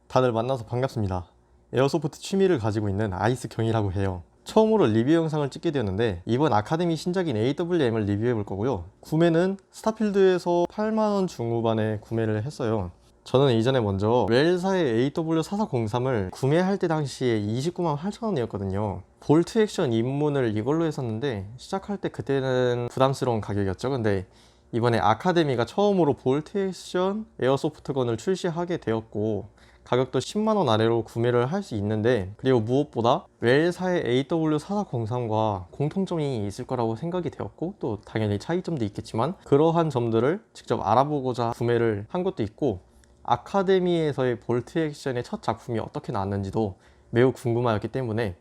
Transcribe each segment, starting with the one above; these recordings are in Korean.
다들 만나서 반갑습니다. 에어소프트 취미를 가지고 있는 아이스경이라고 해요. 처음으로 리뷰 영상을 찍게 되었는데 이번 아카데미 신작인 AWM을 리뷰해 볼 거고요. 구매는 스타필드에서 8만원 중후반에 구매를 했어요. 저는 이전에 먼저 웰사의 AW4403을 구매할 때 당시에 29만 8천원이었거든요. 볼트 액션 입문을 이걸로 했었는데 시작할 때 그때는 부담스러운 가격이었죠. 근데 이번에 아카데미가 처음으로 볼트 액션 에어소프트건을 출시하게 되었고 가격도 10만원 아래로 구매를 할 수 있는데, 그리고 무엇보다 웰사의 AW4403과 공통점이 있을 거라고 생각이 되었고 또 당연히 차이점도 있겠지만 그러한 점들을 직접 알아보고자 구매를 한 것도 있고, 아카데미에서의 볼트 액션의 첫 작품이 어떻게 나왔는지도 매우 궁금하였기 때문에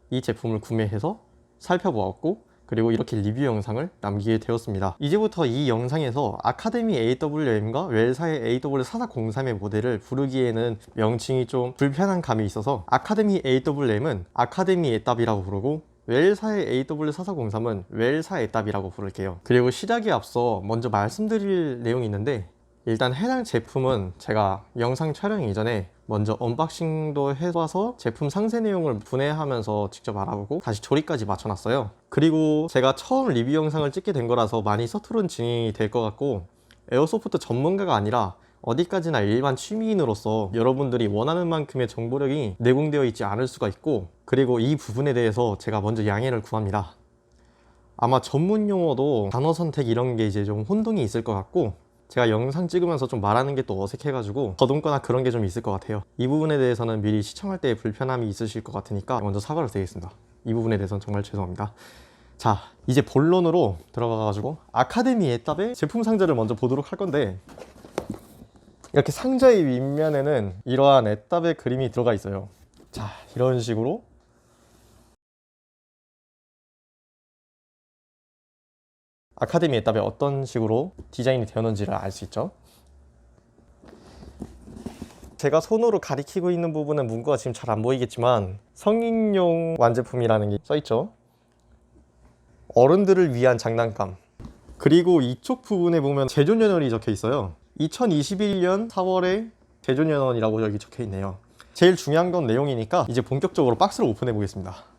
이 제품을 구매해서 살펴보았고, 그리고 이렇게 리뷰 영상을 남기게 되었습니다. 이제부터 이 영상에서 아카데미 AWM과 웰사의 AW4403의 모델을 부르기에는 명칭이 좀 불편한 감이 있어서 아카데미 AWM은 아카데미 애답이라고 부르고 웰사의 AW4403은 웰사 애답이라고 부를게요. 그리고 시작에 앞서 먼저 말씀드릴 내용이 있는데, 일단 해당 제품은 제가 영상 촬영 이전에 먼저 언박싱도 해봐서 제품 상세 내용을 분해하면서 직접 알아보고 다시 조립까지 맞춰놨어요. 그리고 제가 처음 리뷰 영상을 찍게 된 거라서 많이 서투른 진행이 될 것 같고, 에어소프트 전문가가 아니라 어디까지나 일반 취미인으로서 여러분들이 원하는 만큼의 정보력이 내공되어 있지 않을 수가 있고, 그리고 이 부분에 대해서 제가 먼저 양해를 구합니다. 아마 전문 용어도 단어 선택 이런 게 이제 좀 혼동이 있을 것 같고, 제가 영상 찍으면서 좀 말하는 게 또 어색해가지고 더듬거나 그런 게 좀 있을 것 같아요. 이 부분에 대해서는 미리 시청할 때 불편함이 있으실 것 같으니까 먼저 사과를 드리겠습니다. 이 부분에 대해서는 정말 죄송합니다. 자, 이제 본론으로 들어가가지고 아카데미 애답의 제품 상자를 먼저 보도록 할 건데, 이렇게 상자의 윗면에는 이러한 애답의 그림이 들어가 있어요. 자, 이런 식으로 아카데미 애답에 어떤 식으로 디자인이 되었는지를 알 수 있죠. 제가 손으로 가리키고 있는 부분은 문구가 지금 잘 안 보이겠지만 성인용 완제품이라는 게 써있죠. 어른들을 위한 장난감. 그리고 이쪽 부분에 보면 제조년월이 적혀 있어요. 2021년 4월에 제조년월이라고 여기 적혀 있네요. 제일 중요한 건 내용이니까 이제 본격적으로 박스를 오픈해 보겠습니다.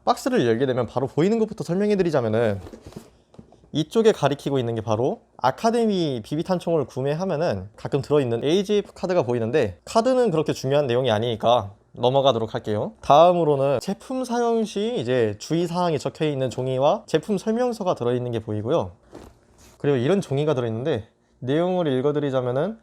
박스를 열게 되면 바로 보이는 것부터 설명해 드리자면은, 이쪽에 가리키고 있는 게 바로 아카데미 비비탄총을 구매하면은 가끔 들어있는 AGF 카드가 보이는데, 카드는 그렇게 중요한 내용이 아니니까 넘어가도록 할게요. 다음으로는 제품 사용 시 이제 주의사항이 적혀 있는 종이와 제품 설명서가 들어있는 게 보이고요. 그리고 이런 종이가 들어있는데 내용을 읽어드리자면은,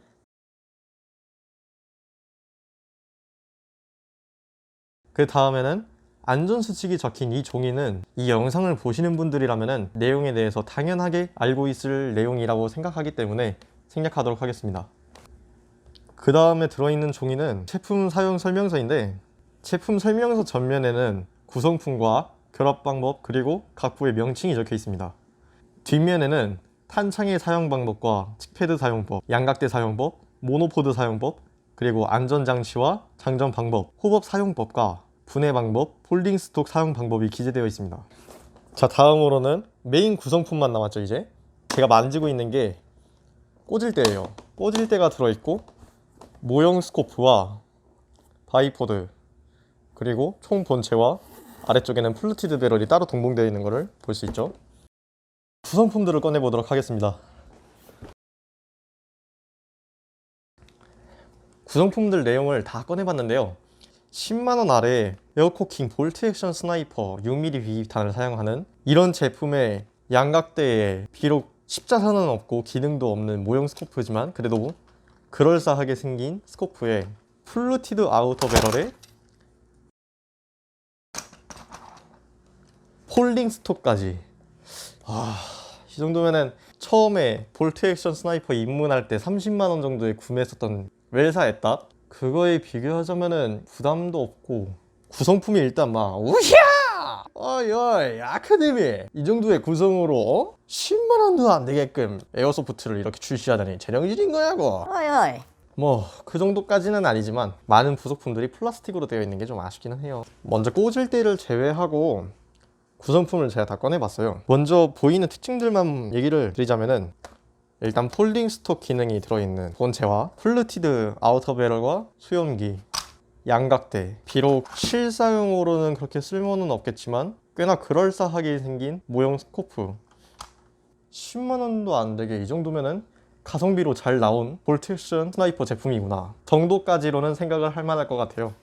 그 다음에는 안전수칙이 적힌 이 종이는 이 영상을 보시는 분들이라면 내용에 대해서 당연하게 알고 있을 내용이라고 생각하기 때문에 생략하도록 하겠습니다. 그 다음에 들어있는 종이는 제품 사용 설명서인데, 제품 설명서 전면에는 구성품과 결합 방법 그리고 각 부의 명칭이 적혀 있습니다. 뒷면에는 탄창의 사용 방법과 칙패드 사용법, 양각대 사용법, 모노포드 사용법, 그리고 안전장치와 장전 방법, 호법 사용법과 분해 방법, 폴딩 스톡 사용 방법이 기재되어 있습니다. 자, 다음으로는 메인 구성품만 남았죠. 이제 제가 만지고 있는 게 꽂을대예요. 꽂을대가 들어있고 모형 스코프와 바이포드, 그리고 총 본체와 아래쪽에는 플루티드 배럴이 따로 동봉되어 있는 것을 볼 수 있죠. 구성품들을 꺼내 보도록 하겠습니다. 구성품들 내용을 다 꺼내봤는데요, 10만원 아래 에어코킹 볼트 액션 스나이퍼 6mm 비비탄을 사용하는 이런 제품의 양각대에 비록 십자선은 없고 기능도 없는 모형 스코프지만 그래도 그럴싸하게 생긴 스코프에 플루티드 아우터 배럴에 폴딩 스톡까지. 이 정도면은 처음에 볼트 액션 스나이퍼 입문할 때 30만원 정도에 구매했었던 웰사 애답, 그거에 비교하자면은 부담도 없고 구성품이 일단 막 우야! 어이 아카데미 이 정도의 구성으로 10만원도 안 되게끔 에어소프트를 이렇게 출시하다니 재령질인 거야고. 어이. 뭐 그 정도까지는 아니지만 많은 부속품들이 플라스틱으로 되어 있는 게 좀 아쉽기는 해요. 먼저 꽂을 때를 제외하고 구성품을 제가 다 꺼내봤어요. 먼저 보이는 특징들만 얘기를 드리자면은, 일단 폴딩 스톡 기능이 들어있는 본체와 플루티드 아우터 배럴과 수염기, 양각대, 비록 실사용으로는 그렇게 쓸모는 없겠지만 꽤나 그럴싸하게 생긴 모형 스코프, 10만원도 안되게 이 정도면은 가성비로 잘 나온 볼트 액션 스나이퍼 제품이구나 정도까지로는 생각을 할 만할 것 같아요.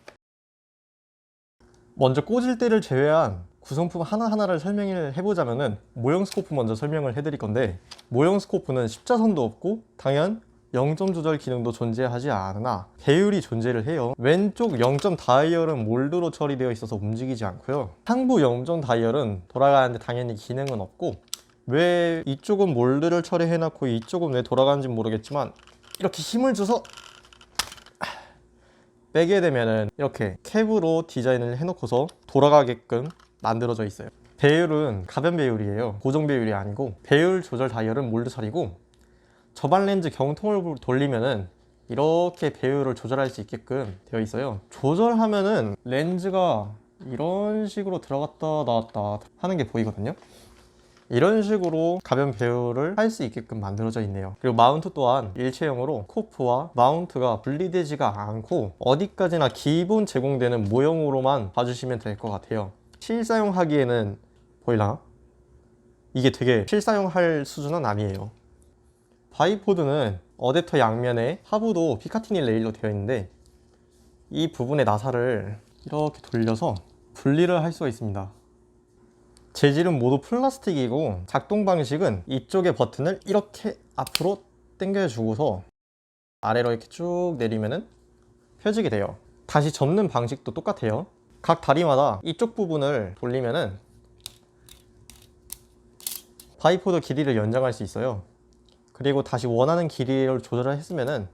먼저 꽂을 때를 제외한 구성품 하나하나를 설명을 해보자면은, 모형 스코프 먼저 설명을 해드릴 건데, 모형 스코프는 십자선도 없고 당연 0점 조절 기능도 존재하지 않으나 배율이 존재를 해요. 왼쪽 0점 다이얼은 몰드로 처리되어 있어서 움직이지 않고요, 상부 0점 다이얼은 돌아가는데 당연히 기능은 없고, 왜 이쪽은 몰드를 처리해놨고 이쪽은 왜 돌아가는지 모르겠지만 이렇게 힘을 줘서 빼게 되면은 이렇게 캡으로 디자인을 해놓고서 돌아가게끔 만들어져 있어요. 배율은 가변 배율이에요. 고정 배율이 아니고, 배율 조절 다이얼은 몰드 처리고, 저반 렌즈 경통을 돌리면은 이렇게 배율을 조절할 수 있게끔 되어 있어요. 조절하면은 렌즈가 이런 식으로 들어갔다 나왔다 하는 게 보이거든요. 이런 식으로 가변 배열을 할 수 있게끔 만들어져 있네요. 그리고 마운트 또한 일체형으로 코프와 마운트가 분리되지가 않고 어디까지나 기본 제공되는 모형으로만 봐주시면 될 것 같아요. 실사용하기에는 보이나? 이게 되게 실사용할 수준은 아니에요. 바이포드는 어댑터 양면에 하부도 피카티니 레일로 되어 있는데, 이 부분의 나사를 이렇게 돌려서 분리를 할 수가 있습니다. 재질은 모두 플라스틱이고, 작동 방식은 이쪽의 버튼을 이렇게 앞으로 당겨주고서 아래로 이렇게 쭉 내리면은 펴지게 돼요. 다시 접는 방식도 똑같아요. 각 다리마다 이쪽 부분을 돌리면은 바이포드 길이를 연장할 수 있어요. 그리고 다시 원하는 길이를 조절을 했으면은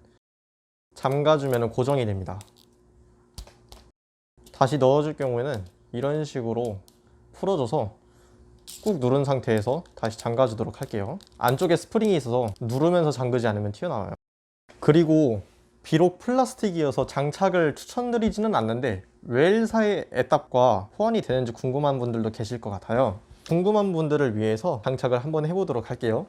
잠가주면은 고정이 됩니다. 다시 넣어줄 경우에는 이런 식으로 풀어줘서 꾹 누른 상태에서 다시 잠가주도록 할게요. 안쪽에 스프링이 있어서 누르면서 잠그지 않으면 튀어나와요. 그리고 비록 플라스틱이어서 장착을 추천드리지는 않는데, 웰사의 애답과 호환이 되는지 궁금한 분들도 계실 것 같아요. 궁금한 분들을 위해서 장착을 한번 해보도록 할게요.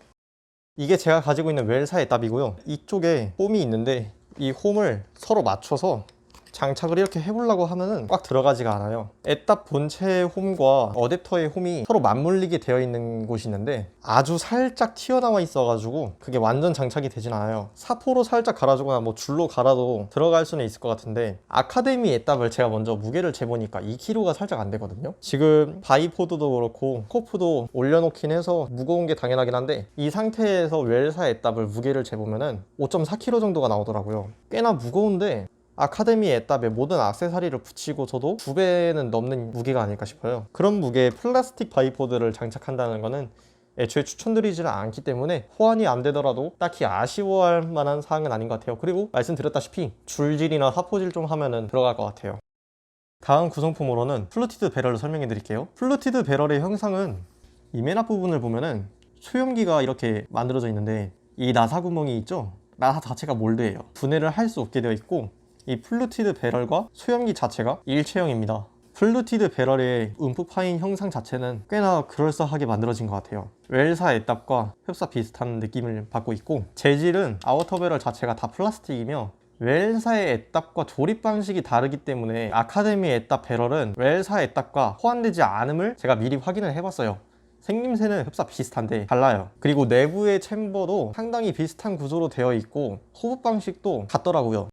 이게 제가 가지고 있는 웰사의 애답이고요. 이쪽에 홈이 있는데 이 홈을 서로 맞춰서 장착을 이렇게 해보려고 하면은 꽉 들어가지가 않아요. 애답 본체의 홈과 어댑터의 홈이 서로 맞물리게 되어 있는 곳이 있는데 아주 살짝 튀어나와 있어가지고 그게 완전 장착이 되진 않아요. 사포로 살짝 갈아주거나 뭐 줄로 갈아도 들어갈 수는 있을 것 같은데, 아카데미 애답을 제가 먼저 무게를 재보니까 2kg가 살짝 안 되거든요. 지금 바이포드도 그렇고 스코프도 올려놓긴 해서 무거운 게 당연하긴 한데, 이 상태에서 웰사 애답을 무게를 재보면은 5.4kg 정도가 나오더라고요. 꽤나 무거운데 아카데미 애답에 모든 액세서리를 붙이고서도 2배는 넘는 무게가 아닐까 싶어요. 그런 무게의 플라스틱 바이포드를 장착한다는 거는 애초에 추천드리지는 않기 때문에 호환이 안 되더라도 딱히 아쉬워할 만한 사항은 아닌 것 같아요. 그리고 말씀드렸다시피 줄질이나 사포질 좀 하면은 들어갈 것 같아요. 다음 구성품으로는 플루티드 배럴을 설명해 드릴게요. 플루티드 배럴의 형상은 이 맨 앞부분을 보면은 소염기가 이렇게 만들어져 있는데, 이 나사 구멍이 있죠? 나사 자체가 몰드예요. 분해를 할 수 없게 되어 있고, 이 플루티드 배럴과 소염기 자체가 일체형입니다. 플루티드 배럴의 움푹 파인 형상 자체는 꽤나 그럴싸하게 만들어진 것 같아요. 웰사 애답과 흡사 비슷한 느낌을 받고 있고, 재질은 아우터 배럴 자체가 다 플라스틱이며 웰사의 애답과 조립 방식이 다르기 때문에 아카데미 애답 배럴은 웰사 애답과 호환되지 않음을 제가 미리 확인을 해봤어요. 생김새는 흡사 비슷한데 달라요. 그리고 내부의 챔버도 상당히 비슷한 구조로 되어 있고 호흡 방식도 같더라고요.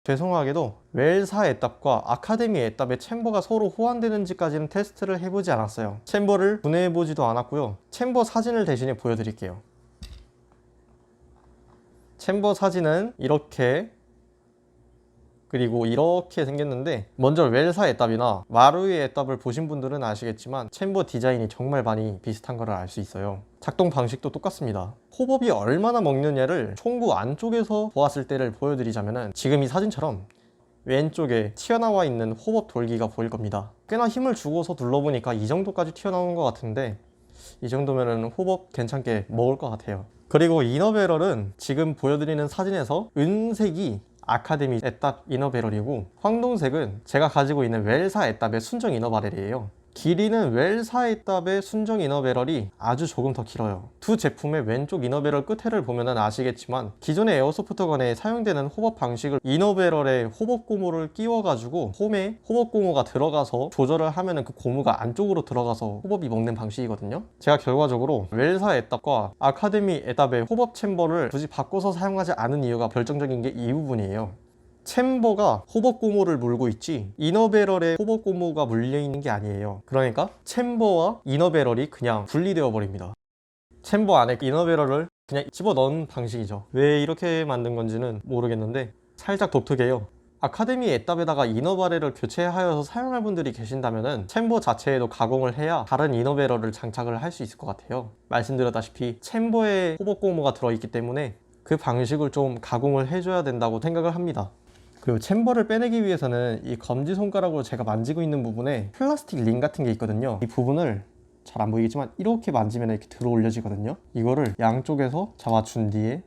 죄송하게도 웰사 애답과 아카데미 애답의 챔버가 서로 호환되는지까지는 테스트를 해보지 않았어요. 챔버를 분해해보지도 않았고요. 챔버 사진을 대신에 보여드릴게요. 챔버 사진은 이렇게, 그리고 이렇게 생겼는데, 먼저 웰사 애답이나 마루이 애답을 보신 분들은 아시겠지만 챔버 디자인이 정말 많이 비슷한 걸 알 수 있어요. 작동 방식도 똑같습니다. 호법이 얼마나 먹느냐를 총구 안쪽에서 보았을 때를 보여드리자면, 지금 이 사진처럼 왼쪽에 튀어나와 있는 호법 돌기가 보일 겁니다. 꽤나 힘을 주고서 눌러보니까 이 정도까지 튀어나온 것 같은데, 이 정도면 호법 괜찮게 먹을 것 같아요. 그리고 이너배럴은 지금 보여드리는 사진에서 은색이 아카데미 애답 이너배럴이고, 황동색은 제가 가지고 있는 웰사 애답의 순정 이너바렐이에요. 길이는 웰사 에답의 순정 이너배럴이 아주 조금 더 길어요. 두 제품의 왼쪽 이너배럴 끝에를 보면 아시겠지만 기존의 에어소프트건에 사용되는 호법 방식을 이너배럴에 호법 고무를 끼워가지고 홈에 호법 고무가 들어가서 조절을 하면 그 고무가 안쪽으로 들어가서 호법이 먹는 방식이거든요. 제가 결과적으로 웰사 에답과 아카데미 에답의 호법 챔버를 굳이 바꿔서 사용하지 않은 이유가 결정적인 게 이 부분이에요. 챔버가 호법 고무를 물고 있지 이너배럴에 호법 고무가 물려 있는 게 아니에요. 그러니까 챔버와 이너배럴이 그냥 분리되어 버립니다. 챔버 안에 이너배럴을 그냥 집어넣은 방식이죠. 왜 이렇게 만든 건지는 모르겠는데 살짝 독특해요. 아카데미 에답에다가 이너바렐을 교체하여서 사용할 분들이 계신다면 챔버 자체에도 가공을 해야 다른 이너배럴을 장착을 할 수 있을 것 같아요. 말씀드렸다시피 챔버에 호법 고무가 들어있기 때문에 그 방식을 좀 가공을 해줘야 된다고 생각을 합니다. 그리고 챔버를 빼내기 위해서는 이 검지손가락으로 제가 만지고 있는 부분에 플라스틱 링 같은 게 있거든요. 이 부분을 잘 안 보이겠지만 이렇게 만지면 이렇게 들어 올려지거든요. 이거를 양쪽에서 잡아준 뒤에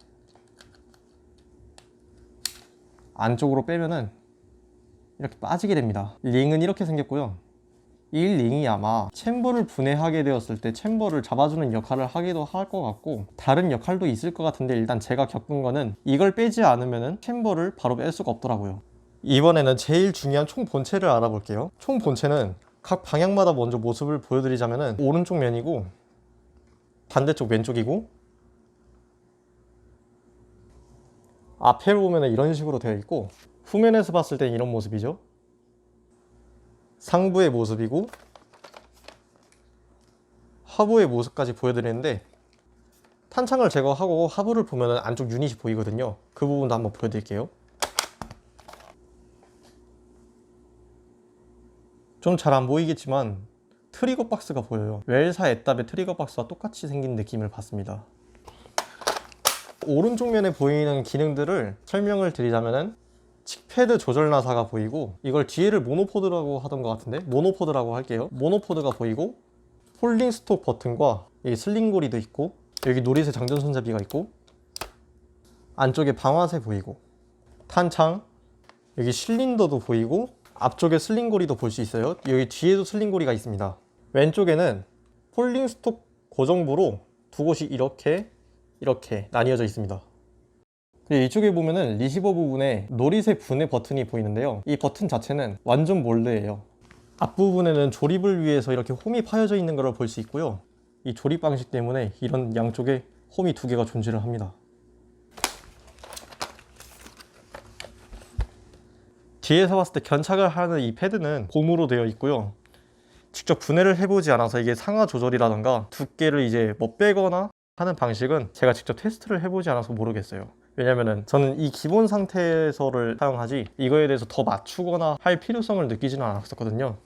안쪽으로 빼면은 이렇게 빠지게 됩니다. 링은 이렇게 생겼고요. 이 링이 아마 챔버를 분해하게 되었을 때 챔버를 잡아주는 역할을 하기도 할 것 같고 다른 역할도 있을 것 같은데 일단 제가 겪은 거는 이걸 빼지 않으면 챔버를 바로 뺄 수가 없더라고요. 이번에는 제일 중요한 총 본체를 알아볼게요. 총 본체는 각 방향마다 먼저 모습을 보여드리자면 오른쪽 면이고 반대쪽 왼쪽이고 앞에를 보면 이런 식으로 되어 있고 후면에서 봤을 때 이런 모습이죠. 상부의 모습이고 하부의 모습까지 보여드리는데 탄창을 제거하고 하부를 보면 안쪽 유닛이 보이거든요. 그 부분도 한번 보여드릴게요. 좀 잘 안 보이겠지만 트리거 박스가 보여요. 웰사 에답의 트리거 박스와 똑같이 생긴 느낌을 받습니다. 오른쪽 면에 보이는 기능들을 설명을 드리자면 칙패드 조절 나사가 보이고 이걸 뒤에를 모노포드라고 하던 것 같은데 모노포드라고 할게요. 모노포드가 보이고 폴딩 스톡 버튼과 여기 슬링고리도 있고 여기 노릿의 장전 손잡이가 있고 안쪽에 방아쇠 보이고 탄창 여기 실린더도 보이고 앞쪽에 슬링고리도 볼 수 있어요. 여기 뒤에도 슬링고리가 있습니다. 왼쪽에는 폴딩 스톡 고정부로 두 곳이 이렇게 나뉘어져 있습니다. 이쪽에 보면은 리시버 부분에 노릿의 분해 버튼이 보이는데요. 이 버튼 자체는 완전 몰드예요. 앞부분에는 조립을 위해서 이렇게 홈이 파여져 있는 걸 볼 수 있고요. 이 조립 방식 때문에 이런 양쪽에 홈이 두 개가 존재를 합니다. 뒤에서 봤을 때 견착을 하는 이 패드는 고무로 되어 있고요. 직접 분해를 해보지 않아서 이게 상하 조절이라던가 두께를 이제 뭐 빼거나 하는 방식은 제가 직접 테스트를 해보지 않아서 모르겠어요. 왜냐면은 저는 이 기본 상태에서를 사용하지 이거에 대해서 더 맞추거나 할 필요성을 느끼지는 않았었거든요.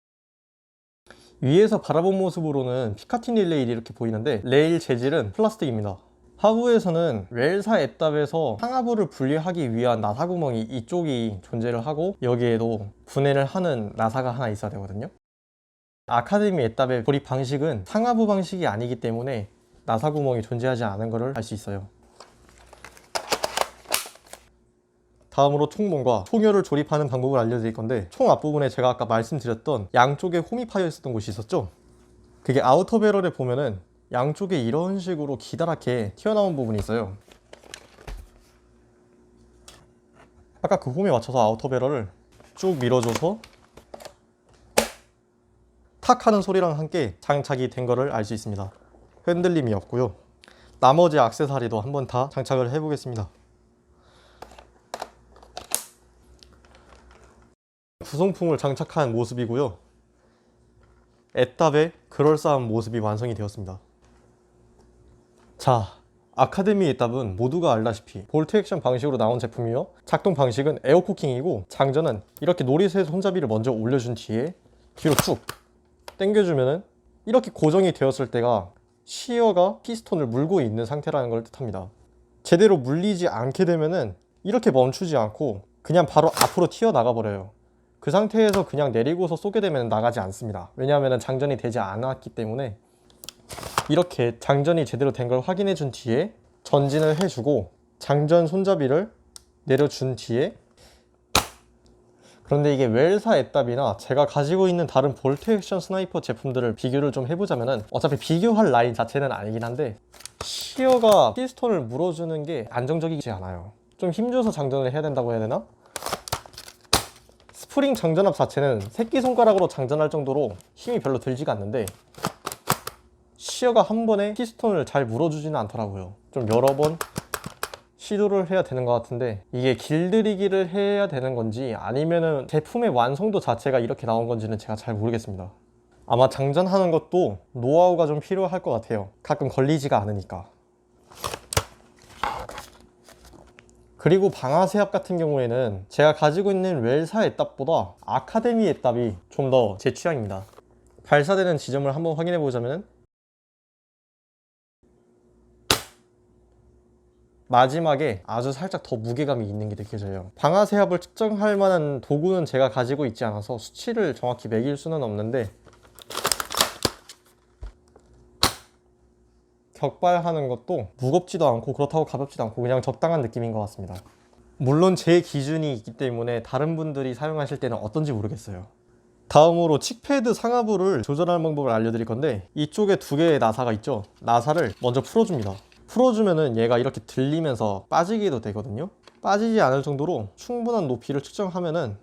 위에서 바라본 모습으로는 피카티니 레일이 이렇게 보이는데 레일 재질은 플라스틱입니다. 하부에서는 웰사 에답에서 상하부를 분리하기 위한 나사 구멍이 이쪽이 존재를 하고 여기에도 분해를 하는 나사가 하나 있어야 되거든요. 아카데미 에답의 조립 방식은 상하부 방식이 아니기 때문에 나사 구멍이 존재하지 않은 것을 알 수 있어요. 다음으로 총문과 총열을 조립하는 방법을 알려드릴 건데 총 앞부분에 제가 아까 말씀드렸던 양쪽에 홈이 파여 있었던 곳이 있었죠. 그게 아우터 배럴에 보면은 양쪽에 이런 식으로 기다랗게 튀어나온 부분이 있어요. 아까 그 홈에 맞춰서 아우터 배럴을 쭉 밀어줘서 탁 하는 소리랑 함께 장착이 된 거를 알 수 있습니다. 흔들림이 없고요. 나머지 액세서리도 한번 다 장착을 해 보겠습니다. 구성품을 장착한 모습이고요. 에답의 그럴싸한 모습이 완성이 되었습니다. 자, 아카데미 에답은 모두가 알다시피 볼트 액션 방식으로 나온 제품이며 작동 방식은 에어코킹이고 장전은 이렇게 노릿의 손잡이를 먼저 올려준 뒤에 뒤로 쭉 당겨주면은 이렇게 고정이 되었을 때가 시어가 피스톤을 물고 있는 상태라는 걸 뜻합니다. 제대로 물리지 않게 되면은 이렇게 멈추지 않고 그냥 바로 앞으로 튀어나가 버려요. 그 상태에서 그냥 내리고서 쏘게 되면 나가지 않습니다. 왜냐하면 장전이 되지 않았기 때문에 이렇게 장전이 제대로 된 걸 확인해 준 뒤에 전진을 해주고 장전 손잡이를 내려준 뒤에 그런데 이게 웰사 애답이나 제가 가지고 있는 다른 볼트 액션 스나이퍼 제품들을 비교를 좀 해보자면은 어차피 비교할 라인 자체는 아니긴 한데 시어가 피스톤을 물어주는 게 안정적이지 않아요. 좀 힘줘서 장전을 해야 된다고 해야 되나? 스프링 장전압 자체는 새끼손가락으로 장전할 정도로 힘이 별로 들지가 않는데 시어가 한 번에 피스톤을 잘 물어주지는 않더라고요. 좀 여러 번 시도를 해야 되는 것 같은데 이게 길들이기를 해야 되는 건지 아니면은 제품의 완성도 자체가 이렇게 나온 건지는 제가 잘 모르겠습니다. 아마 장전하는 것도 노하우가 좀 필요할 것 같아요. 가끔 걸리지가 않으니까. 그리고 방아쇠압 같은 경우에는 제가 가지고 있는 웰사 애답보다 아카데미 애답이 좀 더 제 취향입니다. 발사되는 지점을 한번 확인해 보자면 마지막에 아주 살짝 더 무게감이 있는 게 느껴져요. 방아쇠압을 측정할 만한 도구는 제가 가지고 있지 않아서 수치를 정확히 매길 수는 없는데 격발하는 것도 무겁지도 않고 그렇다고 가볍지도 않고 그냥 적당한 느낌인 것 같습니다. 물론 제 기준이 있기 때문에 다른 분들이 사용하실 때는 어떤지 모르겠어요. 다음으로 칙패드 상하부를 조절하는 방법을 알려드릴 건데 이쪽에 두 개의 나사가 있죠. 나사를 먼저 풀어줍니다. 풀어주면은 얘가 이렇게 들리면서 빠지게도 되거든요. 빠지지 않을 정도로 충분한 높이를 측정하면은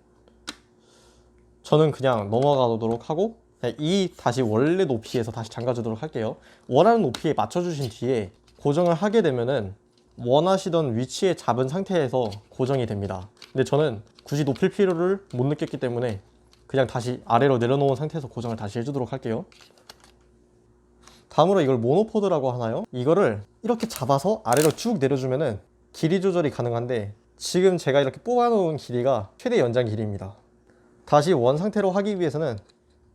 저는 그냥 넘어가도록 하고 이 다시 원래 높이에서 다시 잠가주도록 할게요. 원하는 높이에 맞춰주신 뒤에 고정을 하게 되면은 원하시던 위치에 잡은 상태에서 고정이 됩니다. 근데 저는 굳이 높일 필요를 못 느꼈기 때문에 그냥 다시 아래로 내려놓은 상태에서 고정을 다시 해주도록 할게요. 다음으로 이걸 모노포드라고 하나요? 이거를 이렇게 잡아서 아래로 쭉 내려주면은 길이 조절이 가능한데 지금 제가 이렇게 뽑아놓은 길이가 최대 연장 길이입니다. 다시 원 상태로 하기 위해서는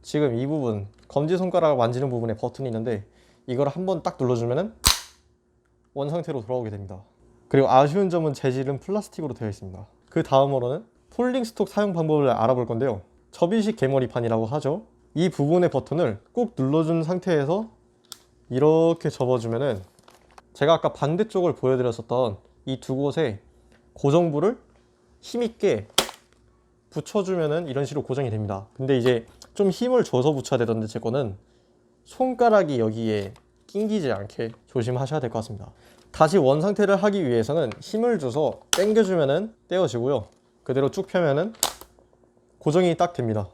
지금 이 부분 검지손가락을 만지는 부분에 버튼이 있는데 이걸 한번 딱 눌러주면은 원 상태로 돌아오게 됩니다. 그리고 아쉬운 점은 재질은 플라스틱으로 되어 있습니다. 그 다음으로는 폴링 스톡 사용 방법을 알아볼 건데요. 접이식 개머리판이라고 하죠. 이 부분의 버튼을 꼭 눌러준 상태에서 이렇게 접어주면은 제가 아까 반대쪽을 보여드렸었던 이 두 곳에 고정부를 힘있게 붙여주면은 이런 식으로 고정이 됩니다. 근데 이제 좀 힘을 줘서 붙여야 되던데 제 거는 손가락이 여기에 낑기지 않게 조심하셔야 될 것 같습니다. 다시 원 상태를 하기 위해서는 힘을 줘서 당겨주면은 떼어지고요. 그대로 쭉 펴면은 고정이 딱 됩니다.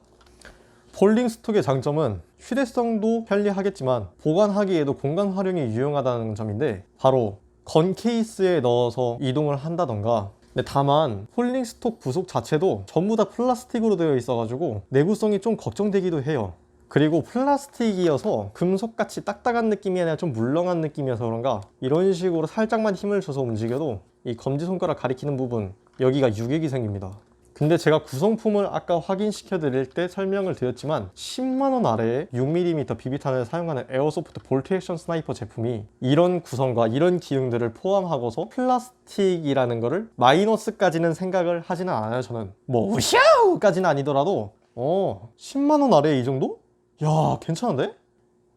폴링 스톡의 장점은 휴대성도 편리하겠지만 보관하기에도 공간 활용이 유용하다는 점인데 바로 건 케이스에 넣어서 이동을 한다던가. 근데 다만 폴링 스톡 부속 자체도 전부 다 플라스틱으로 되어 있어 가지고 내구성이 좀 걱정되기도 해요. 그리고 플라스틱이어서 금속같이 딱딱한 느낌이 아니라 좀 물렁한 느낌이어서 그런가 이런 식으로 살짝만 힘을 줘서 움직여도 이 검지손가락 가리키는 부분 여기가 유격이 생깁니다. 근데 제가 구성품을 아까 확인시켜 드릴 때 설명을 드렸지만 10만원 아래에 6mm 비비탄을 사용하는 에어소프트 볼트 액션 스나이퍼 제품이 이런 구성과 이런 기능들을 포함하고서 플라스틱이라는 거를 마이너스까지는 생각을 하지는 않아요. 저는 뭐 우샤우까지는 아니더라도 10만원 아래에 이 정도? 야 괜찮은데?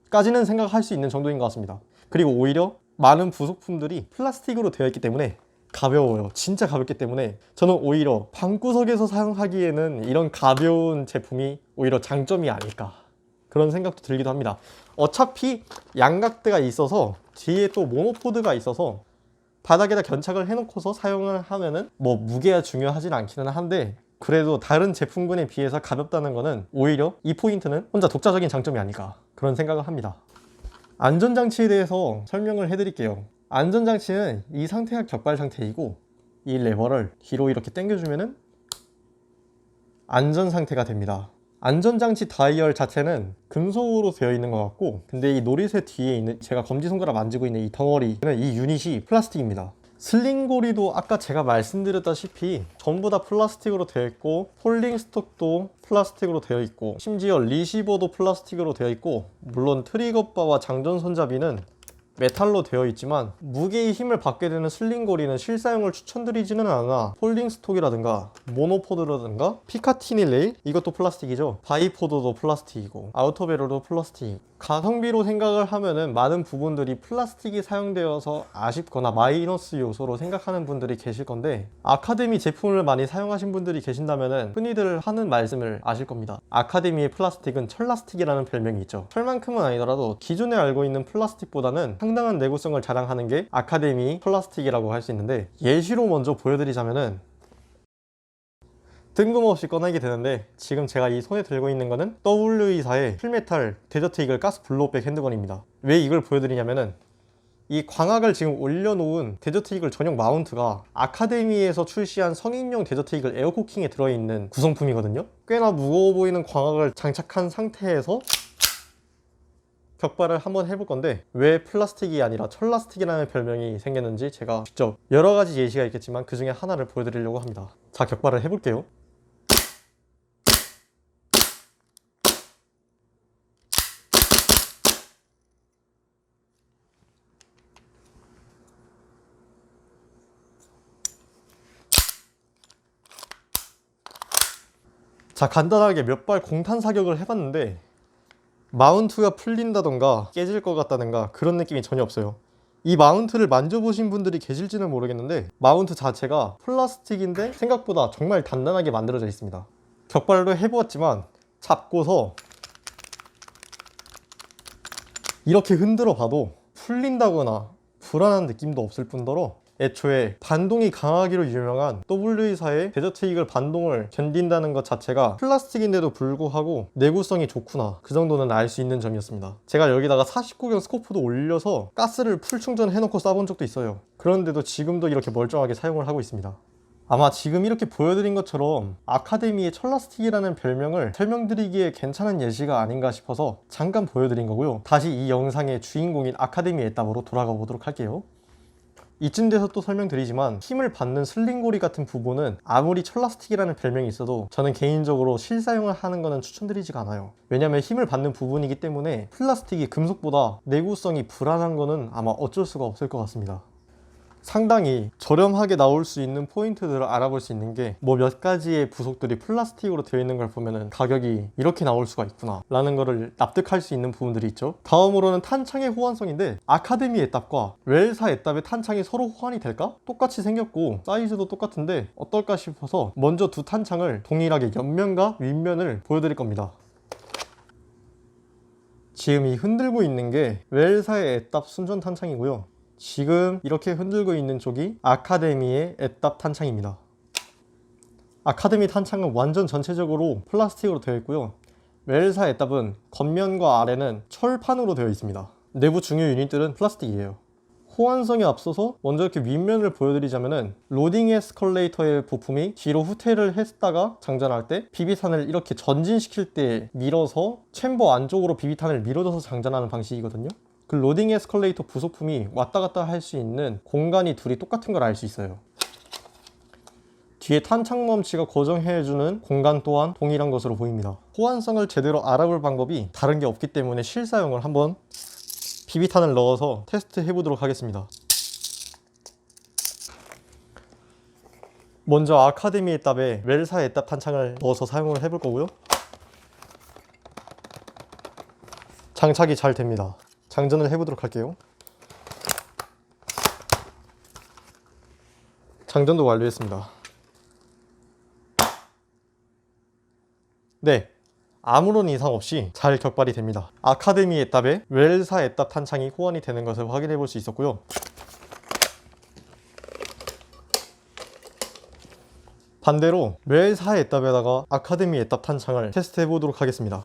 까지는 생각할 수 있는 정도인 것 같습니다. 그리고 오히려 많은 부속품들이 플라스틱으로 되어 있기 때문에 가벼워요. 진짜 가볍기 때문에 저는 오히려 방구석에서 사용하기에는 이런 가벼운 제품이 오히려 장점이 아닐까 그런 생각도 들기도 합니다. 어차피 양각대가 있어서 뒤에 또 모노포드가 있어서 바닥에다 견착을 해놓고서 사용을 하면은 뭐 무게가 중요하진 않기는 한데 그래도 다른 제품군에 비해서 가볍다는 거는 오히려 이 포인트는 혼자 독자적인 장점이 아닐까 그런 생각을 합니다. 안전장치에 대해서 설명을 해드릴게요. 안전장치는 이 상태가 격발 상태이고 이 레버를 뒤로 이렇게 당겨주면은 안전 상태가 됩니다. 안전장치 다이얼 자체는 금속으로 되어 있는 것 같고 근데 이 노릿의 뒤에 있는 제가 검지손가락 만지고 있는 이 덩어리는 이 유닛이 플라스틱입니다. 슬링고리도 아까 제가 말씀드렸다시피 전부 다 플라스틱으로 되어 있고 폴링 스톡도 플라스틱으로 되어 있고 심지어 리시버도 플라스틱으로 되어 있고 물론 트리거바와 장전 손잡이는 메탈로 되어 있지만 무게의 힘을 받게 되는 슬링고리는 실사용을 추천드리지는 않아 폴링 스톡이라든가 모노포드라든가 피카티니 레일 이것도 플라스틱이죠. 바이포드도 플라스틱이고 아우터베러도 플라스틱 가성비로 생각을 하면은 많은 부분들이 플라스틱이 사용되어서 아쉽거나 마이너스 요소로 생각하는 분들이 계실 건데, 아카데미 제품을 많이 사용하신 분들이 계신다면은 흔히들 하는 말씀을 아실 겁니다. 아카데미의 플라스틱은 철라스틱이라는 별명이 있죠. 철만큼은 아니더라도 기존에 알고 있는 플라스틱보다는 상당한 내구성을 자랑하는 게 아카데미 플라스틱이라고 할 수 있는데, 예시로 먼저 보여드리자면은 뜬금없이 꺼내게 되는데, 지금 제가 이 손에 들고 있는 거는 WE사의 필메탈 데저트 이글 가스 블로우백 핸드건입니다. 왜 이걸 보여드리냐면은, 이 광학을 지금 올려놓은 데저트 이글 전용 마운트가 아카데미에서 출시한 성인용 데저트 이글 에어코킹에 들어있는 구성품이거든요. 꽤나 무거워 보이는 광학을 장착한 상태에서 격발을 한번 해볼 건데, 왜 플라스틱이 아니라 철라스틱이라는 별명이 생겼는지 제가 직접 여러 가지 예시가 있겠지만 그 중에 하나를 보여드리려고 합니다. 자, 격발을 해볼게요. 자, 간단하게 몇 발 공탄 사격을 해봤는데 마운트가 풀린다던가 깨질 것 같다던가 그런 느낌이 전혀 없어요. 이 마운트를 만져보신 분들이 계실지는 모르겠는데, 마운트 자체가 플라스틱인데 생각보다 정말 단단하게 만들어져 있습니다. 격발도 해보았지만 잡고서 이렇게 흔들어 봐도 풀린다거나 불안한 느낌도 없을 뿐더러, 애초에 반동이 강하기로 유명한 W사의 데저트 이글 반동을 견딘다는 것 자체가 플라스틱인데도 불구하고 내구성이 좋구나, 그 정도는 알 수 있는 점이었습니다. 제가 여기다가 49경 스코프도 올려서 가스를 풀 충전해놓고 쏴본 적도 있어요. 그런데도 지금도 이렇게 멀쩡하게 사용을 하고 있습니다. 아마 지금 이렇게 보여드린 것처럼 아카데미의 철라스틱이라는 별명을 설명드리기에 괜찮은 예시가 아닌가 싶어서 잠깐 보여드린 거고요. 다시 이 영상의 주인공인 아카데미 애답으로 돌아가 보도록 할게요. 이쯤 돼서 또 설명드리지만, 힘을 받는 슬링고리 같은 부분은 아무리 철라스틱이라는 별명이 있어도 저는 개인적으로 실사용을 하는 거는 추천드리지가 않아요. 왜냐면 힘을 받는 부분이기 때문에 플라스틱이 금속보다 내구성이 불안한 거는 아마 어쩔 수가 없을 것 같습니다. 상당히 저렴하게 나올 수 있는 포인트들을 알아볼 수 있는 게, 뭐 몇 가지의 부속들이 플라스틱으로 되어 있는 걸 보면은 가격이 이렇게 나올 수가 있구나 라는 거를 납득할 수 있는 부분들이 있죠. 다음으로는 탄창의 호환성인데, 아카데미 애답과 웰사 애답의 탄창이 서로 호환이 될까? 똑같이 생겼고 사이즈도 똑같은데 어떨까 싶어서 먼저 두 탄창을 동일하게 옆면과 윗면을 보여드릴 겁니다. 지금 이 흔들고 있는 게 웰사의 애답 순전 탄창이고요, 지금 이렇게 흔들고 있는 쪽이 아카데미의 애답 탄창입니다. 아카데미 탄창은 완전 전체적으로 플라스틱으로 되어 있고요, 웰사 애답은 겉면과 아래는 철판으로 되어 있습니다. 내부 중요 유닛들은 플라스틱이에요. 호환성에 앞서서 먼저 이렇게 윗면을 보여드리자면은, 로딩 에스컬레이터의 부품이 뒤로 후퇴를 했다가 장전할 때 비비탄을 이렇게 전진시킬 때 밀어서 챔버 안쪽으로 비비탄을 밀어줘서 장전하는 방식이거든요. 그 로딩 에스컬레이터 부속품이 왔다 갔다 할 수 있는 공간이 둘이 똑같은 걸 알 수 있어요. 뒤에 탄창 멈치가 고정해주는 공간 또한 동일한 것으로 보입니다. 호환성을 제대로 알아볼 방법이 다른 게 없기 때문에 실사용을 한번 비비탄을 넣어서 테스트 해보도록 하겠습니다. 먼저 아카데미 애답에 웰사 애답 탄창을 넣어서 사용을 해볼 거고요, 장착이 잘 됩니다. 장전을 해보도록 할게요. 장전도 완료했습니다. 네, 아무런 이상 없이 잘 격발이 됩니다. 아카데미 애답에 웰사 애답 탄창이 호환이 되는 것을 확인해 볼 수 있었고요, 반대로 웰사 애답에다가 아카데미 애답 탄창을 테스트 해보도록 하겠습니다.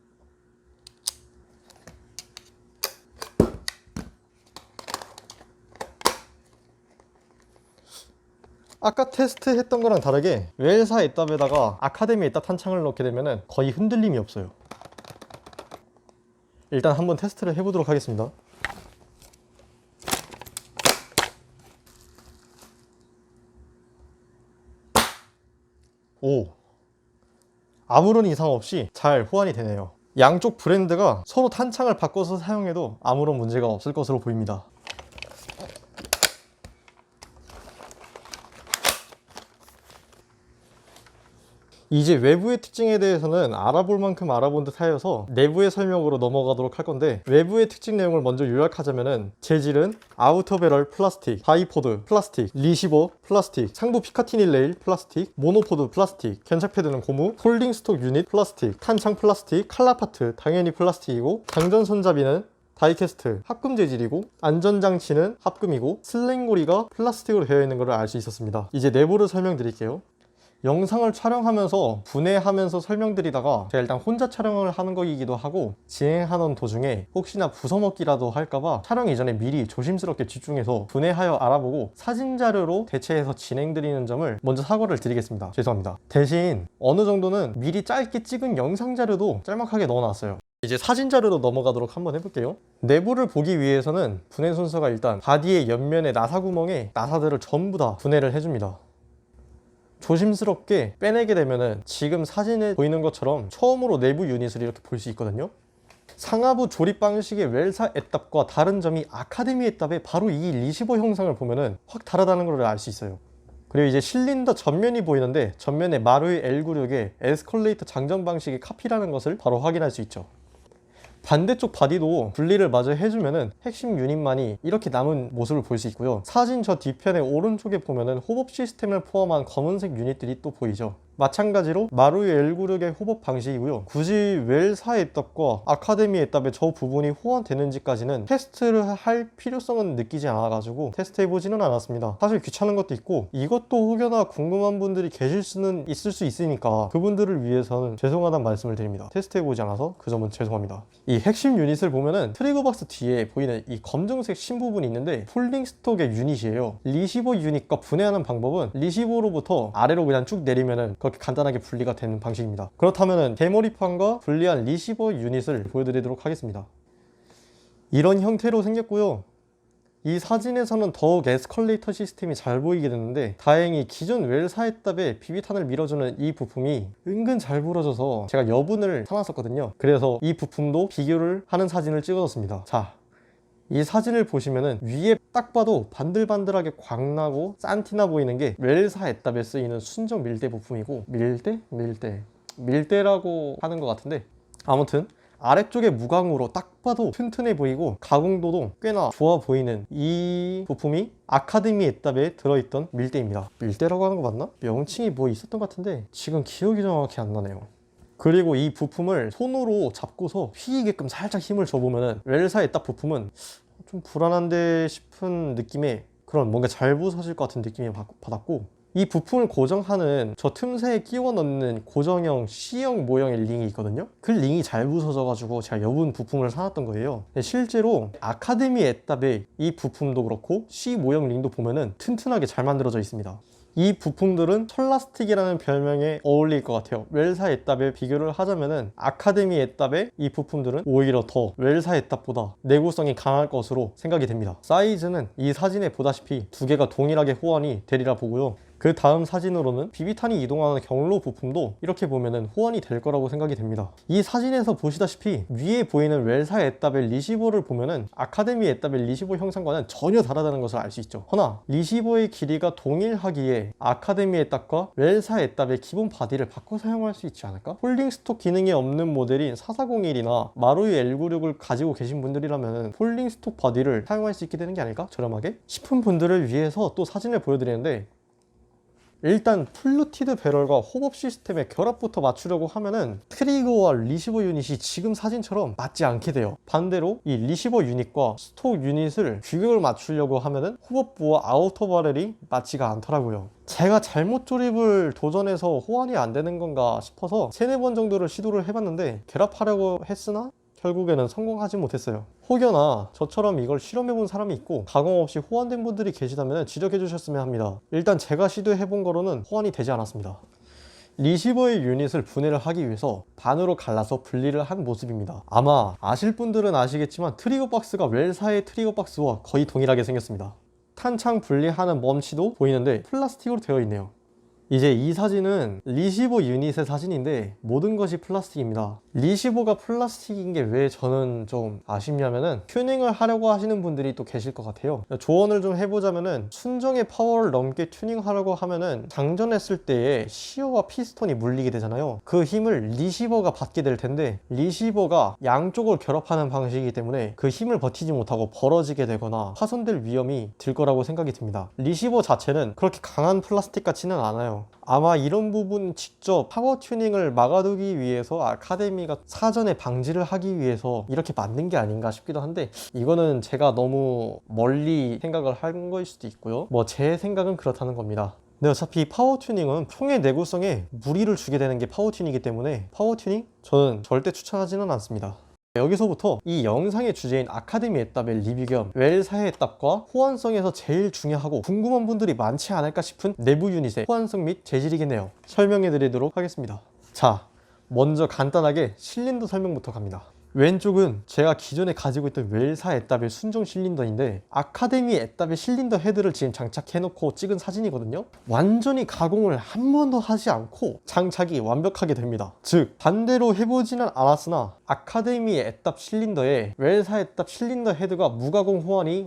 아까 테스트했던 거랑 다르게 웰사 애답에다가 아카데미 애답 탄창을 넣게 되면 거의 흔들림이 없어요. 일단 한번 테스트를 해보도록 하겠습니다. 오, 아무런 이상 없이 잘 호환이 되네요. 양쪽 브랜드가 서로 탄창을 바꿔서 사용해도 아무런 문제가 없을 것으로 보입니다. 이제 외부의 특징에 대해서는 알아볼 만큼 알아본 듯 하여서 내부의 설명으로 넘어가도록 할 건데, 외부의 특징 내용을 먼저 요약하자면은 재질은 아우터 배럴 플라스틱, 바이포드 플라스틱, 리시버 플라스틱, 상부 피카티니 레일 플라스틱, 모노포드 플라스틱, 견착 패드는 고무, 폴딩 스톡 유닛 플라스틱, 탄창 플라스틱, 칼라 파트 당연히 플라스틱이고, 장전 손잡이는 다이캐스트 합금 재질이고, 안전장치는 합금이고, 슬랭고리가 플라스틱으로 되어 있는 것을 알 수 있었습니다. 이제 내부를 설명드릴게요. 영상을 촬영하면서 분해하면서 설명드리다가 제가 일단 혼자 촬영을 하는 거이기도 하고, 진행하는 도중에 혹시나 부서먹기라도 할까봐 촬영 이전에 미리 조심스럽게 집중해서 분해하여 알아보고 사진 자료로 대체해서 진행드리는 점을 먼저 사과를 드리겠습니다. 죄송합니다. 대신 어느 정도는 미리 짧게 찍은 영상 자료도 짤막하게 넣어놨어요. 이제 사진 자료로 넘어가도록 한번 해볼게요. 내부를 보기 위해서는 분해 순서가 일단 바디의 옆면의 나사 구멍에 나사들을 전부 다 분해를 해줍니다. 조심스럽게 빼내게 되면은 지금 사진에 보이는 것처럼 처음으로 내부 유닛을 이렇게 볼 수 있거든요. 상하부 조립 방식의 웰사 애답과 다른 점이 아카데미 애답의 바로 이 리시버 형상을 보면은 확 다르다는 걸 알 수 있어요. 그리고 이제 실린더 전면이 보이는데, 전면에 마루이 L96의 에스컬레이터 장전 방식의 카피라는 것을 바로 확인할 수 있죠. 반대쪽 바디도 분리를 마저 해주면은 핵심 유닛만이 이렇게 남은 모습을 볼 수 있고요. 사진 저 뒤편의 오른쪽에 보면은 호법 시스템을 포함한 검은색 유닛들이 또 보이죠. 마찬가지로 마루이 L96의 호법 방식이고요. 굳이 웰사 애답과 아카데미 애답의 저 부분이 호환되는지까지는 테스트를 할 필요성은 느끼지 않아가지고 테스트해보지는 않았습니다. 사실 귀찮은 것도 있고, 이것도 혹여나 궁금한 분들이 계실 수는 있을 수 있으니까 그분들을 위해서는 죄송하다는 말씀을 드립니다. 테스트해보지 않아서 그 점은 죄송합니다. 이 핵심 유닛을 보면은 트리거 박스 뒤에 보이는 이 검정색 신 부분이 있는데 폴딩 스톡의 유닛이에요. 리시버 유닛과 분해하는 방법은 리시버로부터 아래로 그냥 쭉 내리면은 그렇게 간단하게 분리가 되는 방식입니다. 그렇다면은 대머리판과 분리한 리시버 유닛을 보여드리도록 하겠습니다. 이런 형태로 생겼고요. 이 사진에서는 더욱 에스컬레이터 시스템이 잘 보이게 되는데, 다행히 기존 웰사 애답에 비비탄을 밀어주는 이 부품이 은근 잘 부러져서 제가 여분을 사놨었거든요. 그래서 이 부품도 비교를 하는 사진을 찍어뒀습니다. 자, 이 사진을 보시면은 위에 딱 봐도 반들반들하게 광나고 싼티나 보이는 게 웰사 애답에 쓰이는 순정 밀대 부품이고, 밀대라고 하는 것 같은데, 아무튼 아래쪽에 무광으로 딱 봐도 튼튼해 보이고 가공도도 꽤나 좋아 보이는 이 부품이 아카데미 애답에 들어있던 밀대입니다. 밀대라고 하는 거 맞나? 명칭이 뭐 있었던 것 같은데 지금 기억이 정확히 안 나네요. 그리고 이 부품을 손으로 잡고서 휘게끔 살짝 힘을 줘보면은 웰사 애답 부품은 좀 불안한데 싶은 느낌의 그런 뭔가 잘 부서질 것 같은 느낌을 받았고, 이 부품을 고정하는 저 틈새에 끼워 넣는 고정형 C형 모형의 링이 있거든요. 그 링이 잘 부서져 가지고 제가 여분 부품을 사놨던 거예요. 실제로 아카데미 애답의 이 부품도 그렇고 C 모형 링도 보면은 튼튼하게 잘 만들어져 있습니다. 이 부품들은 철라스틱이라는 별명에 어울릴 것 같아요. 웰사 애답에 비교를 하자면은 아카데미 애답의 이 부품들은 오히려 더 웰사 애답보다 내구성이 강할 것으로 생각이 됩니다. 사이즈는 이 사진에 보다시피 두 개가 동일하게 호환이 되리라 보고요. 그 다음 사진으로는 비비탄이 이동하는 경로 부품도 이렇게 보면은 호환이 될 거라고 생각이 됩니다. 이 사진에서 보시다시피 위에 보이는 웰사 애답의 리시버를 보면은 아카데미 애답의 리시버 형상과는 전혀 다르다는 것을 알 수 있죠. 허나 리시버의 길이가 동일하기에 아카데미 애답과 웰사 애답의 기본 바디를 바꿔 사용할 수 있지 않을까? 폴딩 스톡 기능이 없는 모델인 4401이나 마루이 L96을 가지고 계신 분들이라면 폴딩 스톡 바디를 사용할 수 있게 되는 게 아닐까? 저렴하게? 싶은 분들을 위해서 또 사진을 보여드리는데, 일단 플루티드 배럴과 호법 시스템의 결합부터 맞추려고 하면은 트리거와 리시버 유닛이 지금 사진처럼 맞지 않게 돼요. 반대로 이 리시버 유닛과 스톡 유닛을 규격을 맞추려고 하면은 호법부와 아우터 바렐이 맞지가 않더라고요. 제가 잘못 조립을 도전해서 호환이 안 되는 건가 싶어서 3-4번 정도를 시도를 해봤는데 결합하려고 했으나 결국에는 성공하지 못했어요. 혹여나 저처럼 이걸 실험해본 사람이 있고 가공 없이 호환된 분들이 계시다면 지적해 주셨으면 합니다. 일단 제가 시도해본 거로는 호환이 되지 않았습니다. 리시버의 유닛을 분해를 하기 위해서 반으로 갈라서 분리를 한 모습입니다. 아마 아실 분들은 아시겠지만 트리거 박스가 웰사의 트리거 박스와 거의 동일하게 생겼습니다. 탄창 분리하는 멈치도 보이는데 플라스틱으로 되어 있네요. 이제 이 사진은 리시버 유닛의 사진인데 모든 것이 플라스틱입니다. 리시버가 플라스틱인 게 왜 저는 좀 아쉽냐면은 튜닝을 하려고 하시는 분들이 또 계실 것 같아요. 조언을 좀 해보자면은 순정의 파워를 넘게 튜닝하려고 하면은 장전했을 때에 시어와 피스톤이 물리게 되잖아요. 그 힘을 리시버가 받게 될 텐데 리시버가 양쪽을 결합하는 방식이기 때문에 그 힘을 버티지 못하고 벌어지게 되거나 파손될 위험이 들 거라고 생각이 듭니다. 리시버 자체는 그렇게 강한 플라스틱 같지는 않아요. 아마 이런 부분 직접 파워 튜닝을 막아두기 위해서 아카데미가 사전에 방지를 하기 위해서 이렇게 만든 게 아닌가 싶기도 한데 이거는 제가 너무 멀리 생각을 한 거일 수도 있고요. 뭐 제 생각은 그렇다는 겁니다. 근데 어차피 파워 튜닝은 총의 내구성에 무리를 주게 되는 게 파워 튜닝이기 때문에 파워 튜닝? 저는 절대 추천하지는 않습니다. 여기서부터 이 영상의 주제인 아카데미 애답의 리뷰 겸 웰사의 애답과 호환성에서 제일 중요하고 궁금한 분들이 많지 않을까 싶은 내부 유닛의 호환성 및 재질이겠네요. 설명해 드리도록 하겠습니다. 자, 먼저 간단하게 실린더 설명부터 갑니다. 왼쪽은 제가 기존에 가지고 있던 웰사 애답의 순정 실린더인데 아카데미 애답의 실린더 헤드를 지금 장착해 놓고 찍은 사진이거든요. 완전히 가공을 한 번도 하지 않고 장착이 완벽하게 됩니다. 즉 반대로 해보지는 않았으나 아카데미 애답 실린더에 웰사 애답 실린더 헤드가 무가공 호환이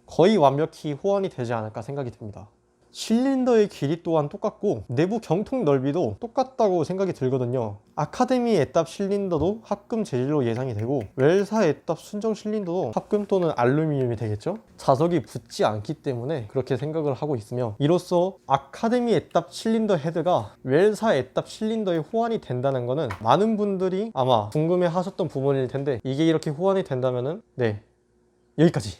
거의 완벽히 호환이 되지 않을까 생각이 듭니다. 실린더의 길이 또한 똑같고 내부 경통 넓이도 똑같다고 생각이 들거든요. 아카데미 애답 실린더도 합금 재질로 예상이 되고 웰사 애답 순정 실린더도 합금 또는 알루미늄이 되겠죠. 자석이 붙지 않기 때문에 그렇게 생각을 하고 있으며 이로써 아카데미 애답 실린더 헤드가 웰사 애답 실린더에 호환이 된다는 것은 많은 분들이 아마 궁금해 하셨던 부분일 텐데 이게 이렇게 호환이 된다면은 네, 여기까지.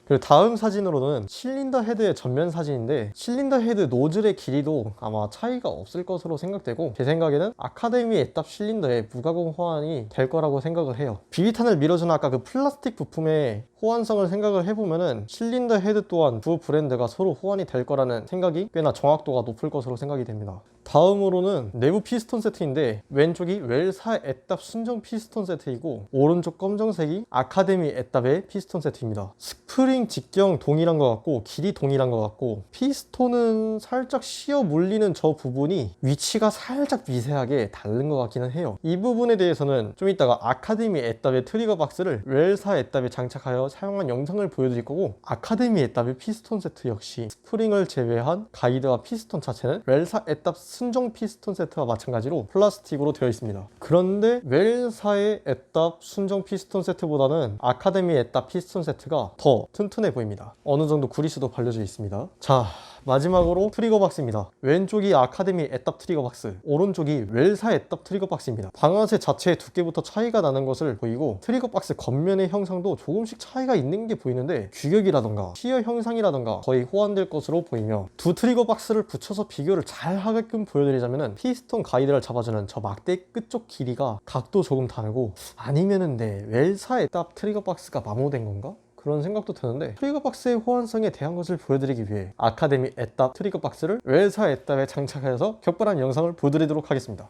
그리고 다음 사진으로는 실린더 헤드의 전면 사진인데 실린더 헤드 노즐의 길이도 아마 차이가 없을 것으로 생각되고 제 생각에는 아카데미 애답 실린더에 무가공 호환이 될 거라고 생각을 해요. 비비탄을 밀어주는 아까 그 플라스틱 부품의 호환성을 생각을 해보면은 실린더 헤드 또한 두 브랜드가 서로 호환이 될 거라는 생각이 꽤나 정확도가 높을 것으로 생각이 됩니다. 다음으로는 내부 피스톤 세트인데 왼쪽이 웰사 애답 순정 피스톤 세트이고 오른쪽 검정색이 아카데미 애답의 피스톤 세트입니다. 스프링 직경 동일한 것 같고 길이 동일한 것 같고 피스톤은 살짝 씌어 물리는 저 부분이 위치가 살짝 미세하게 다른 것 같기는 해요. 이 부분에 대해서는 좀 이따가 아카데미 애답의 트리거 박스를 웰사 애답에 장착하여 사용한 영상을 보여드릴 거고 아카데미 애답의 피스톤 세트 역시 스프링을 제외한 가이드와 피스톤 자체는 웰사 애답 순정 피스톤 세트와 마찬가지로 플라스틱으로 되어 있습니다. 그런데 웰사의 애답 순정 피스톤 세트보다는 아카데미 애답 피스톤 세트가 더 튼튼해 보입니다. 어느 정도 그리스도 발려져 있습니다. 자, 마지막으로 트리거 박스입니다. 왼쪽이 아카데미 애답 트리거 박스, 오른쪽이 웰사 애답 트리거 박스입니다. 방아쇠 자체의 두께부터 차이가 나는 것을 보이고 트리거 박스 겉면의 형상도 조금씩 차이가 있는 게 보이는데 규격이라던가 시어 형상이라던가 거의 호환될 것으로 보이며 두 트리거 박스를 붙여서 비교를 잘 하게끔 보여드리자면은 피스톤 가이드를 잡아주는 저 막대 끝쪽 길이가 각도 조금 다르고 아니면은 웰사 애답 트리거 박스가 마모된 건가? 그런 생각도 드는데 트리거 박스의 호환성에 대한 것을 보여드리기 위해 아카데미 애답 트리거 박스를 웰사 애답에 장착해서 격발한 영상을 보여드리도록 하겠습니다.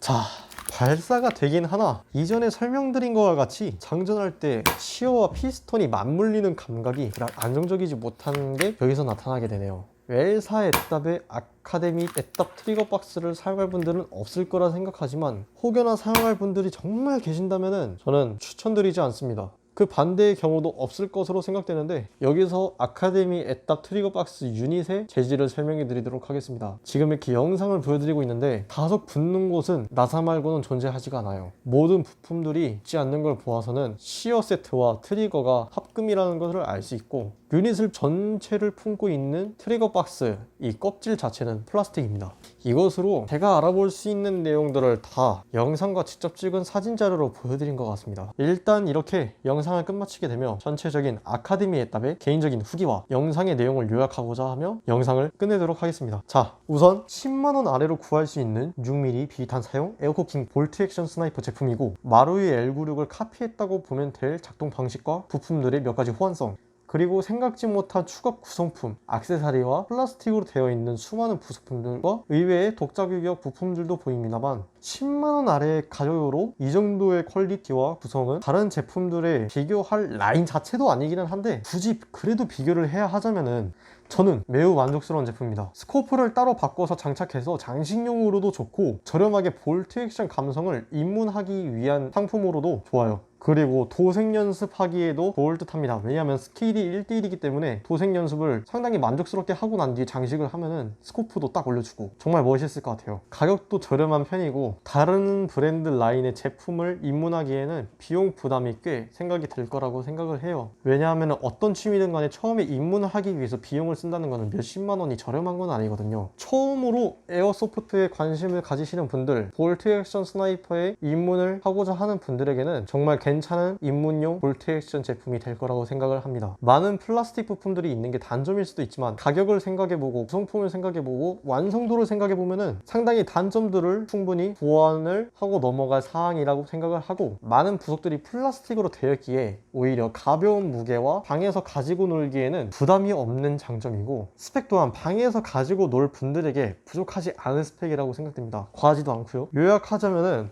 자, 발사가 되긴 하나 이전에 설명드린 것과 같이 장전할 때 시어와 피스톤이 맞물리는 감각이 그닥 안정적이지 못한 게 여기서 나타나게 되네요. 웰사 애답의 아카데미 애답 트리거 박스를 사용할 분들은 없을 거라 생각하지만 혹여나 사용할 분들이 정말 계신다면 저는 추천드리지 않습니다. 그 반대의 경우도 없을 것으로 생각되는데 여기서 아카데미 애답 트리거 박스 유닛의 재질을 설명해 드리도록 하겠습니다. 지금 이렇게 영상을 보여드리고 있는데 가속 붙는 곳은 나사 말고는 존재하지가 않아요. 모든 부품들이 있지 않는 걸 보아서는 시어 세트와 트리거가 합금이라는 것을 알 수 있고 유닛을 전체를 품고 있는 트리거 박스 이 껍질 자체는 플라스틱입니다. 이것으로 제가 알아볼 수 있는 내용들을 다 영상과 직접 찍은 사진 자료로 보여드린 것 같습니다. 일단 이렇게 영상을 끝마치게 되며 전체적인 아카데미 애답의 개인적인 후기와 영상의 내용을 요약하고자 하며 영상을 끝내도록 하겠습니다. 자, 우선 10만원 아래로 구할 수 있는 6mm 비탄 사용 에어코킹 볼트 액션 스나이퍼 제품이고 마루이 L96을 카피했다고 보면 될 작동 방식과 부품들의 몇 가지 호환성 그리고 생각지 못한 추가 구성품, 액세서리와 플라스틱으로 되어 있는 수많은 부속품들과 의외의 독자 규격 부품들도 보입니다만 10만원 아래의 가격으로 이 정도의 퀄리티와 구성은 다른 제품들에 비교할 라인 자체도 아니기는 한데 굳이 그래도 비교를 해야 하자면은 저는 매우 만족스러운 제품입니다. 스코프를 따로 바꿔서 장착해서 장식용으로도 좋고 저렴하게 볼트 액션 감성을 입문하기 위한 상품으로도 좋아요. 그리고 도색 연습하기에도 좋을 듯 합니다. 왜냐하면 스케일이 1대1이기 때문에 도색 연습을 상당히 만족스럽게 하고 난 뒤에 장식을 하면은 스코프도 딱 올려주고 정말 멋있을 것 같아요. 가격도 저렴한 편이고 다른 브랜드 라인의 제품을 입문하기에는 비용 부담이 꽤 생각이 들 거라고 생각을 해요. 왜냐하면 어떤 취미든 간에 처음에 입문을 하기 위해서 비용을 쓴다는 거는 몇십만 원이 저렴한 건 아니거든요. 처음으로 에어소프트에 관심을 가지시는 분들, 볼트 액션 스나이퍼에 입문을 하고자 하는 분들에게는 정말 괜찮은 입문용 볼트 액션 제품이 될 거라고 생각을 합니다. 많은 플라스틱 부품들이 있는 게 단점일 수도 있지만 가격을 생각해보고 구성품을 생각해보고 완성도를 생각해보면은 상당히 단점들을 충분히 보완을 하고 넘어갈 사항이라고 생각을 하고 많은 부속들이 플라스틱으로 되어 있기에 오히려 가벼운 무게와 방에서 가지고 놀기에는 부담이 없는 장점이고 스펙 또한 방에서 가지고 놀 분들에게 부족하지 않은 스펙이라고 생각됩니다. 과하지도 않고요. 요약하자면은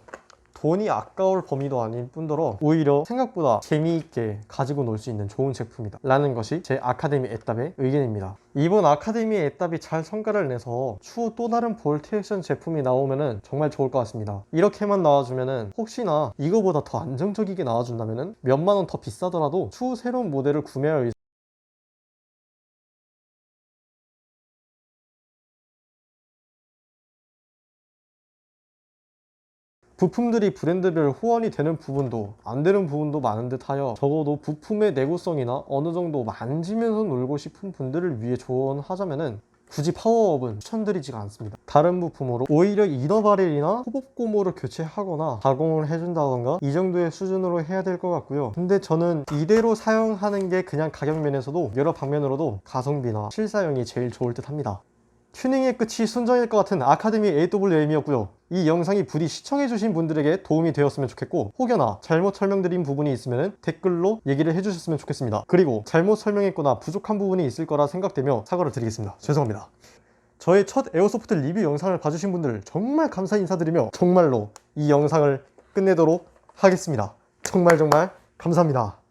돈이 아까울 범위도 아닐 뿐더러 오히려 생각보다 재미있게 가지고 놀 수 있는 좋은 제품이다 라는 것이 제 아카데미 애답의 의견입니다. 이번 아카데미 애답이 잘 성과를 내서 추후 또 다른 볼트 액션 제품이 나오면은 정말 좋을 것 같습니다. 이렇게만 나와주면은 혹시나 이거보다 더 안정적이게 나와준다면은 몇만 원 더 비싸더라도 추후 새로운 모델을 구매할 부품들이 브랜드별 호환이 되는 부분도 안 되는 부분도 많은 듯 하여 적어도 부품의 내구성이나 어느 정도 만지면서 놀고 싶은 분들을 위해 조언하자면은 굳이 파워업은 추천드리지가 않습니다. 다른 부품으로 오히려 이너바렐이나 호법고무를 교체하거나 가공을 해준다던가 이 정도의 수준으로 해야 될 것 같고요. 근데 저는 이대로 사용하는 게 그냥 가격 면에서도 여러 방면으로도 가성비나 실사용이 제일 좋을 듯 합니다. 튜닝의 끝이 순정일 것 같은 아카데미 AWM이었고요. 이 영상이 부디 시청해주신 분들에게 도움이 되었으면 좋겠고 혹여나 잘못 설명드린 부분이 있으면 댓글로 얘기를 해주셨으면 좋겠습니다. 그리고 잘못 설명했거나 부족한 부분이 있을 거라 생각되며 사과를 드리겠습니다. 죄송합니다. 저의 첫 에어소프트 리뷰 영상을 봐주신 분들 정말 감사 인사드리며 정말로 이 영상을 끝내도록 하겠습니다. 정말 감사합니다.